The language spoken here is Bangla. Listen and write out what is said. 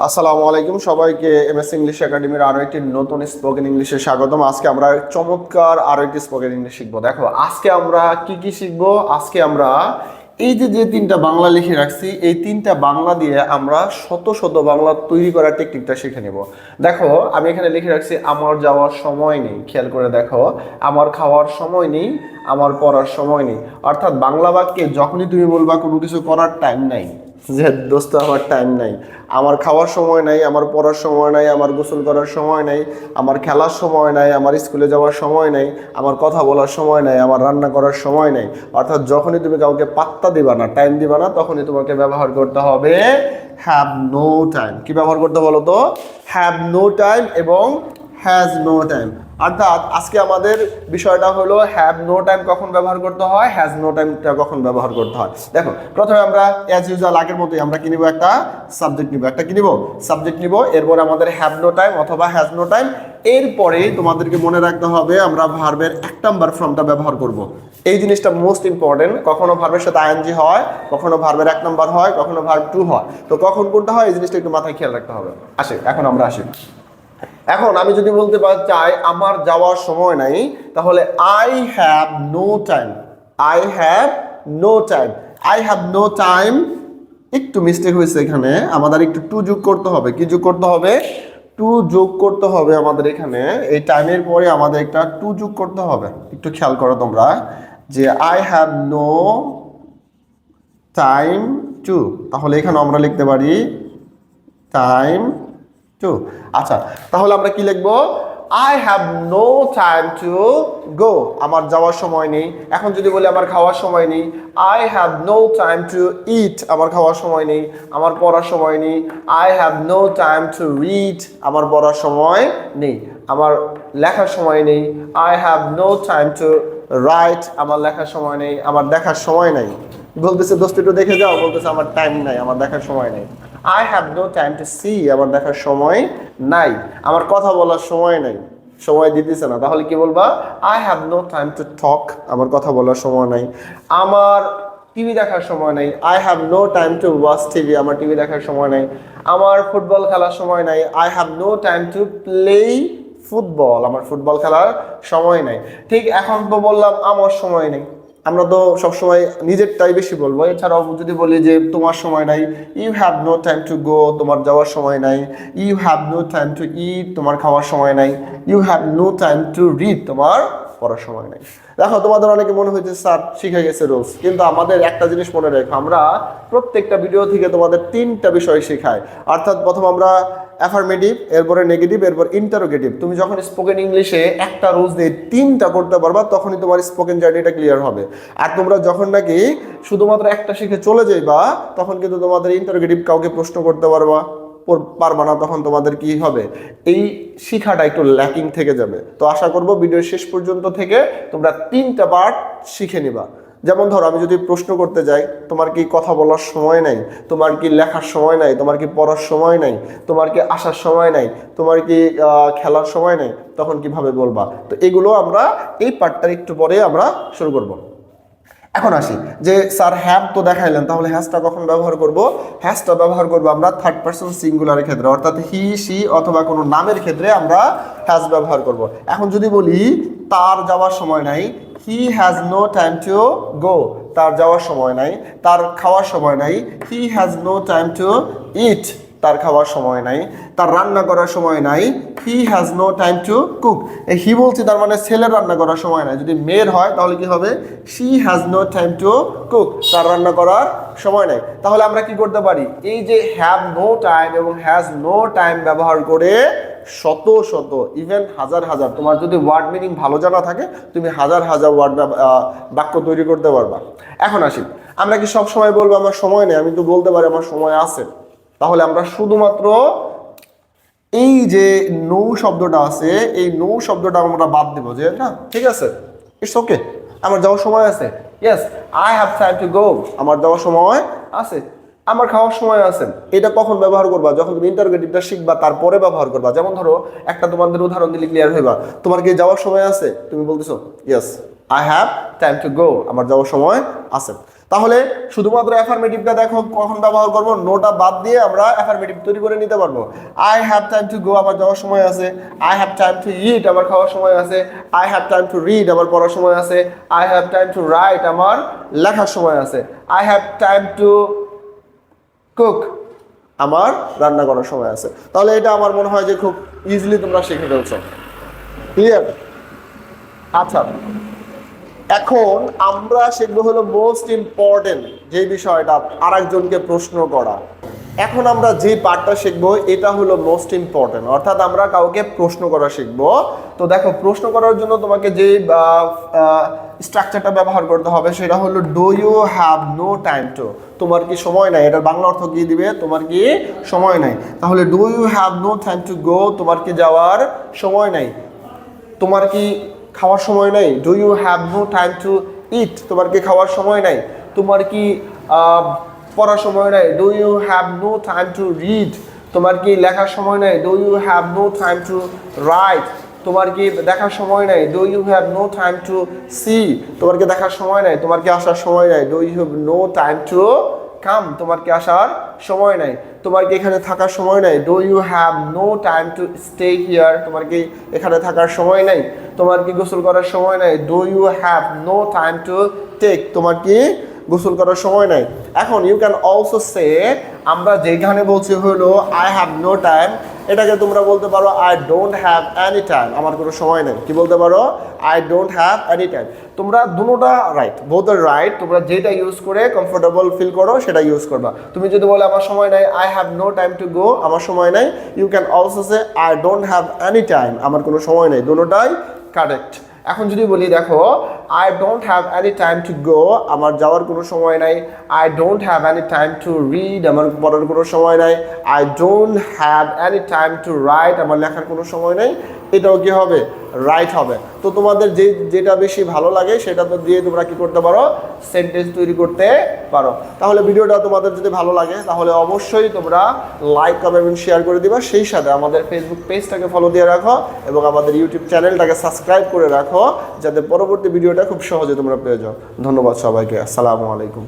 আসসালামু আলাইকুম সবাইকে এমএস ইংলিশ একাডেমির আরো একটি নতুন স্পোকেন ইংলিশে স্বাগতম। আজকে আমরা চমৎকার আরো একটি স্পোকেন ইংলিশ শিখবো। দেখো আজকে আমরা কি শিখবো। আজকে আমরা এই যে তিনটা বাংলা লিখে রাখছি, এই তিনটা বাংলা দিয়ে আমরা শত শত বাংলা তৈরি করার টেকনিকটা শিখে নেব। দেখো আমি এখানে লিখে রাখছি আমার যাওয়ার সময় নেই। খেয়াল করে দেখো, আমার খাওয়ার সময় নেই, আমার পড়ার সময় নেই। অর্থাৎ বাংলা বাক্যে যখনই তুমি বলবা কোনো কিছু করার টাইম নাই, যে দোস্ত আমার টাইম নাই, আমার খাওয়ার সময় নাই, আমার পড়ার সময় নাই, আমার গোসল করার সময় নাই, আমার খেলার সময় নাই, আমার স্কুলে যাওয়ার সময় নাই, আমার কথা বলার সময় নাই, আমার রান্না করার সময় নাই। অর্থাৎ যখনই তুমি কাউকে পাত্তা দিবা না, টাইম দিবা না, তখনই তোমাকে ব্যবহার করতে হবে হ্যাভ নো টাইম। কি ব্যবহার করতে বলো তো? হ্যাভ নো টাইম এবং হ্যাজ নো টাইম। অর্থাৎ আজকে আমাদের বিষয়টা হলো হ্যাভ নো টাইম কখন ব্যবহার করতে হয়, হ্যাজ নো টাইমটা কখন ব্যবহার করতে হয়। দেখো প্রথমে আমরা অ্যাজ ইউজুয়াল আগের মতোই আমরা কি নিব, একটা সাবজেক্ট নিব। একটা কি নিব? সাবজেক্ট নিব। এরপর আমাদের হ্যাভ নো টাইম অথবা হ্যাজ নো টাইম। এরপরে তোমাদেরকে মনে রাখতে হবে আমরা ভার্বের 1 নাম্বার ফর্মটা ব্যবহার করব। এই জিনিসটা মোস্ট ইম্পর্টেন্ট। কখনো ভার্বের সাথে আইএনজি হয়, কখনো ভার্বের 1 নাম্বার হয়, কখনো ভার্ব 2 হয়। তো কখন কোনটা হয় এই জিনিসটা একটু মাথায় খেয়াল রাখতে হবে। এখন আমরা আসি। এখন আমি যদি বলতে চাই আমার যাওয়ার সময় নাই, তাহলে I have no time. I have no time. I have no time. একটু মিস্টেক হয়েছে এখানে, আমাদের একটু টু যোগ করতে হবে। কি যোগ করতে হবে? টু যোগ করতে হবে আমাদের এখানে। এই টাইমের পরে আমাদের একটা টু যোগ করতে হবে। একটু খেয়াল করো তোমরা, যে I have no time to, তাহলে এখানে আমরা লিখতে পারি টাইম টু। আচ্ছা, তাহলে আমরা কি লিখবো? I have no time to go. আমার যাওয়ার সময় নেই। এখন যদি বলি আমার খাওয়ার সময় নেই, I have no time to eat. আমার খাওয়ার সময় নেই। আমার পড়ার সময় নেই। I have no time to read. আমার পড়ার সময় নেই। আমার লেখার সময় নেই। I have no time to write. আমার লেখার সময় নেই। আমার দেখার সময় নাই। বলতেছে দোস্ত একটু দেখে যাও, বলতেছে আমার টাইম নাই, আমার দেখার সময় নেই। I have no time to see. আমার দেখার সময় নাই। আমার কথা বলার সময় নাই, সময় দিতেছে না। তাহলে কি বলবা? I have no time to talk. আমার কথা বলার সময় নাই। আমার টিভি দেখার সময় নাই। I have no time to watch TV. আমার টিভি দেখার সময় নাই। আমার ফুটবল খেলার সময় নাই। I have no time to play football. আমার ফুটবল খেলার সময় নাই। ঠিক এখন তো বললাম আমার সময় নেই। আমরা তো সবসময় নিজেরটাই বেশি বলবো। এছাড়াও যদি বলি যে তোমার সময় নাই, you have no time to go. তোমার যাওয়ার সময় নাই। You have no time to eat. তোমার খাওয়ার সময় নাই। You have no time to read. তোমার পড়ার সময় নাই। দেখো তোমাদের অনেকে মনে হয়েছে স্যার শিখে গেছে রোজ, কিন্তু আমাদের একটা জিনিস মনে রেখো, আমরা প্রত্যেকটা ভিডিও থেকে তোমাদের 3টা বিষয় শেখাই। অর্থাৎ প্রথম আমরা অ্যাফার্মেটিভ, এরপরে নেগেটিভ, এরপর ইন্টারোগেটিভ। তুমি যখন স্পোকেন ইংলিশে একটা রুলস দিয়ে 3টা করতে পারবা, তখনই তোমার স্পোকেন জার্নিটা ক্লিয়ার হবে। আর তোমরা যখন নাকি শুধুমাত্র একটা শিখে চলে যাইবা, তখন কিন্তু তোমাদের ইন্টারোগেটিভ কাউকে প্রশ্ন করতে পারবা না। তখন তোমাদের কি হবে? এই শিখাটা একটু ল্যাকিং থেকে যাবে। তো আশা করব ভিডিও শেষ পর্যন্ত থেকে তোমরা 3টা পার্ট শিখে নিবা। যেমন ধরো আমি যদি প্রশ্ন করতে যাই, তোমার কি কথা বলার সময় নাই, তোমার কি লেখার সময় নাই, তোমার কি পড়ার সময় নাই, তোমার কি আসার সময় নাই, তোমার কি খেলার সময় নাই, তখন কিভাবে বলবা? তো এগুলো আমরা এই পার্টটা একটু পরে আমরা শুরু করব। এখন আসি যে স্যার হ্যাভ তো দেখাইলেন, তাহলে হ্যাজটা কখন ব্যবহার করব? হ্যাজটা ব্যবহার করব আমরা 3rd পারসন সিঙ্গুলারের ক্ষেত্রে, অর্থাৎ হি সি অথবা কোনো নামের ক্ষেত্রে আমরা হ্যাজ ব্যবহার করব। এখন যদি বলি তার যাওয়ার সময় নাই, he has no time to go. তার যাওয়ার সময় নাই। তার খাওয়ার সময় নাই, he has no time to eat. তার খাওয়ার সময় নাই। তার রান্না করার সময় নাই, he has no time to cook. এই হি বলছি তার মানে ছেলের রান্না করার সময় নাই। যদি মেয়ের হয় তাহলে কি হবে? She has no time to cook. তার রান্না করার সময় নাই। তাহলে আমরা কি করতে পারি? এই যে হ্যাভ নো টাইম এবং হ্যাজ নো টাইম ব্যবহার করে শত শত, ইভেন হাজার হাজার, তোমার যদি ওয়ার্ড মিনিং ভালো জানা থাকে, তুমি হাজার হাজার বাক্য তৈরি করতে পারবা। এখন আসি, আমরা কি সব সময় বলবো আমার সময় নেই? আমি তো বলতে পারি আমার সময় আছে। তাহলে আমরা শুধুমাত্র এই যে নো শব্দটা আছে, এই নো শব্দটা আমরা বাদ দেবো, যে না ঠিক আছে, ইটস ওকে, আমার যাওয়ার সময় আছে। Yes, I have time to go. আমার যাওয়ার সময় আছে। আমার খাওয়ার সময় আছে। এটা কখন ব্যবহার করবা? যখন তুমি ইন্টারোগেটিভটা শিখবা, তারপরে ব্যবহার করবা। যেমন ধরো একটা তোমাদের উদাহরণ দিলে ক্লিয়ার হইবা। তোমার কি যাওয়ার সময় আছে? তুমি বলতেছো yes, I have time to go. আমার যাওয়ার সময় আছে। তাহলে শুধুমাত্র অ্যাফার্মেটিভটা দেখো কখন ব্যবহার করব, নোটা বাদ দিয়ে আমরা অ্যাফার্মেটিভ তৈরি করে নিতে পারবো। I have time to go, আমার যাওয়ার সময় আছে। I have time to eat, আমার খাওয়ার সময় আছে। I have time to read, আমার পড়ার সময় আছে। I have time to write, আমার লেখার সময় আছে। I have time to cook, আমার রান্না করার সময় আছে। তাহলে এটা আমার মনে হয় যে খুব ইজিলি তোমরা শিখে ফেলছো। ক্লিয়ার? আচ্ছা, এখন আমরা শিখবো হলো মোস্ট ইম্পর্টেন্ট যে বিষয়টা, আরেকজনকে প্রশ্ন করা। এখন আমরা যে পার্টটা শিখবো এটা হলো মোস্ট ইম্পর্টেন্ট, অর্থাৎ আমরা কাউকে প্রশ্ন করা শিখবো। তো দেখো, প্রশ্ন করার জন্য তোমাকে যে স্ট্রাকচারটা ব্যবহার করতে হবে সেটা হলো do you have no time to, তোমার কি সময় নাই। এটার বাংলা অর্থ কি দিবে, তোমার কি সময় নাই। তাহলে do you have no time to go, তোমার কি যাওয়ার সময় নাই। তোমার কি খাওয়ার সময় নাই, do you have no time to eat, তোমার কি খাওয়ার সময় নাই। তোমার কি পড়ার সময় নাই, do you have no time to read, তোমার কি লেখার সময় নাই, do you have no time to write. তোমার কি দেখার সময় নাই, do you have no time to see, তোমার কি দেখার সময় নাই। তোমার কি আসার সময় নাই, do you have no time to come, তোমার কি আসার সময় নাই। তোমার কি এখানে থাকার সময় নাই, do you have no time to stay here, তোমার কি এখানে থাকার সময় নাই। তোমার কি গোসল করার সময় নাই, do you have no time to take, তোমার কি গোসল করার সময় নাই। এখন ইউ ক্যান অলসো সে, আমরা যেখানে বলছি হলো আই হ্যাভ নো টাইম, এটাকে তোমরা বলতে পারো I don't have any time, আমার কোনো সময় নেই। কি বলতে পারো, I don't have any time. তোমরা দুটোটা রাইট, বোথ আর রাইট। তোমরা যেটা ইউজ করে কমফোর্টেবল ফিল করো সেটা ইউজ করবা। তুমি যদি বলো আমার সময় নাই, I have no time to go, আমার সময় নাই। You can also say I don't have any time, আমার কোনো সময় নেই। দুটোটাই কারেক্ট। এখন যদি বলি দেখো, I don't have any time to go, আমার যাওয়ার কোনো সময় নাই। I don't have any time to read, আমার পড়ার কোনো সময় নাই। I don't have any time to write, আমার লেখার কোনো সময় নেই। এটাও কি হবে, রাইট হবে। তো তোমাদের যেটা বেশি ভালো লাগে সেটা তো দিয়ে তোমরা কি করতে পারো, সেন্টেন্স তৈরি করতে পারো। তাহলে ভিডিওটা তোমাদের যদি ভালো লাগে তাহলে অবশ্যই তোমরা লাইক, কমেন্ট, শেয়ার করে দিবা। সেই সাথে আমাদের ফেসবুক পেজটাকে ফলো দিয়ে রাখো এবং আমাদের ইউটিউব চ্যানেলটাকে সাবস্ক্রাইব করে রাখো, যাতে পরবর্তী ভিডিওটা খুব সহজে তোমরা পেয়ে যাও। ধন্যবাদ সবাইকে। আসসালামু আলাইকুম।